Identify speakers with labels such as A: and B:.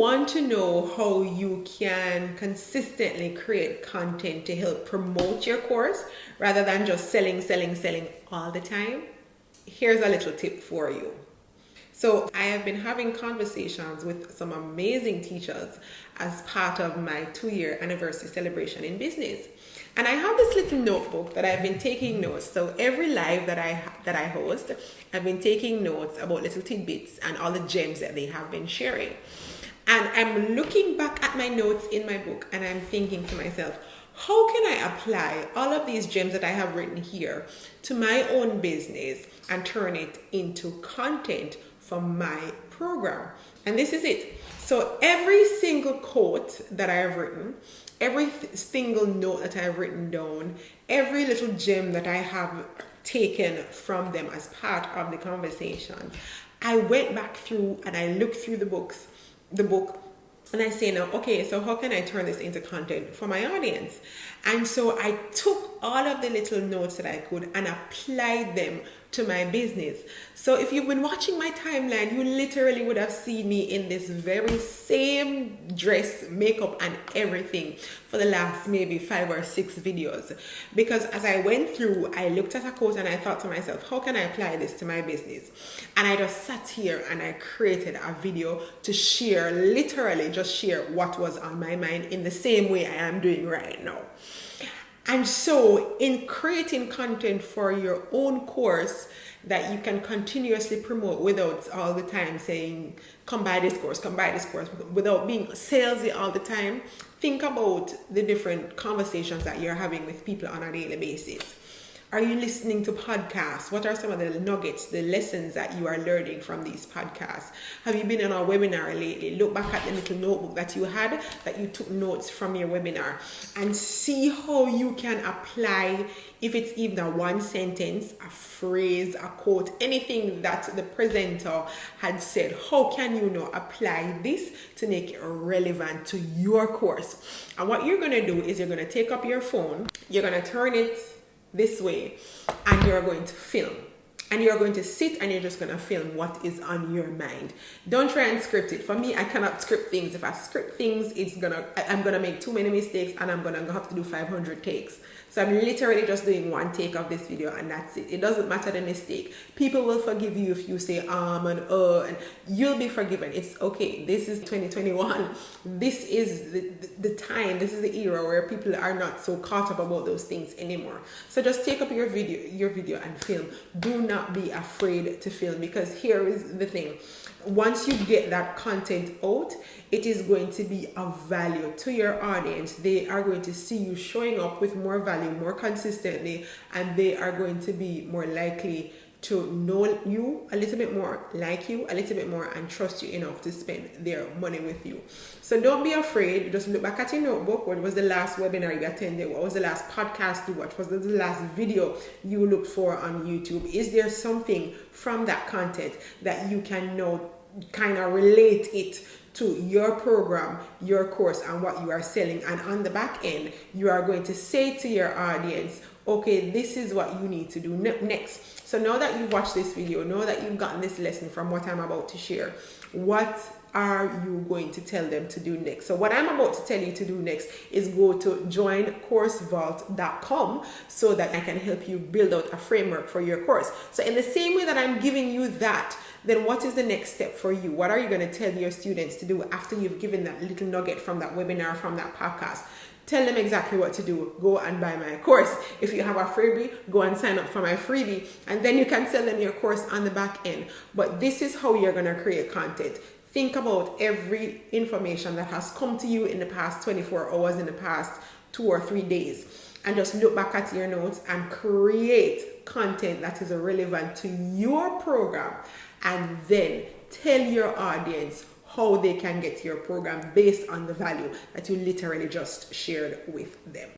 A: want to know how you can consistently create content to help promote your course rather than just selling all the time, here's a little tip for you. So I have been having conversations with some amazing teachers as part of my 2-year anniversary celebration in business. And I have this little notebook that I've been taking notes. So every live that I host, I've been taking notes about little tidbits and all the gems that they have been sharing. And I'm looking back at my notes in my book and I'm thinking to myself, how can I apply all of these gems that I have written here to my own business and turn it into content for my program? And this is it. So every single quote that I have written, every single note that I have written down, every little gem that I have taken from them as part of the conversation, I went back through and I looked through the book, and I say now, okay, so how can I turn this into content for my audience? And so I took all of the little notes that I could and applied them to my business. So if you've been watching my timeline, you literally would have seen me in this very same dress, makeup and everything for the last maybe 5 or 6 videos. Because as I went through, I looked at a quote and I thought to myself, how can I apply this to my business? And I just sat here and I created a video to share, literally just share what was on my mind in the same way I am doing right now. And so in creating content for your own course that you can continuously promote without all the time saying, come buy this course, without being salesy all the time, think about the different conversations that you're having with people on a daily basis. Are you listening to podcasts? What are some of the nuggets, the lessons that you are learning from these podcasts? Have you been on a webinar lately? Look back at the little notebook that you had, that you took notes from your webinar, and see how you can apply, if it's even a one sentence, a phrase, a quote, anything that the presenter had said. How can you now apply this to make it relevant to your course? And what you're going to do is you're going to take up your phone, you're going to turn it this way, and you're going to film, and you're going to sit and you're just going to film what is on your mind. Don't try and script it. For me, I cannot script things. If I script things, I'm gonna make too many mistakes and I'm gonna have to do 500 takes. So I'm literally just doing one take of this video and that's it. It doesn't matter the mistake. People will forgive you if you say and you'll be forgiven. It's okay. This is 2021. This is the time. This is the era where people are not so caught up about those things anymore. So just take up your video and film. Do not be afraid to film, because here is the thing. Once you get that content out, it is going to be of value to your audience. They are going to see you showing up with more value, more consistently, and they are going to be more likely to know you a little bit more, like you a little bit more, and trust you enough to spend their money with you. So don't be afraid. Just look back at your notebook. What was the last webinar you attended? What was the last podcast you watched? What was the last video you looked for on YouTube? Is there something from that content that you can now kind of relate it to your program, your course, and what you are selling? And on the back end, you are going to say to your audience, okay, this is what you need to do next. So now that you've watched this video, now that you've gotten this lesson from what I'm about to share, what are you going to tell them to do next? So what I'm about to tell you to do next is go to joincoursevault.com so that I can help you build out a framework for your course. So in the same way that I'm giving you that, then what is the next step for you? What are you going to tell your students to do after you've given that little nugget from that webinar, from that podcast? Tell them exactly what to do. Go and buy my course. If you have a freebie, go and sign up for my freebie, and then you can sell them your course on the back end. But this is how you're going to create content. Think about every information that has come to you in the past 24 hours, in the past 2 or 3 days, and just look back at your notes and create content that is relevant to your program, and then tell your audience how they can get your program based on the value that you literally just shared with them.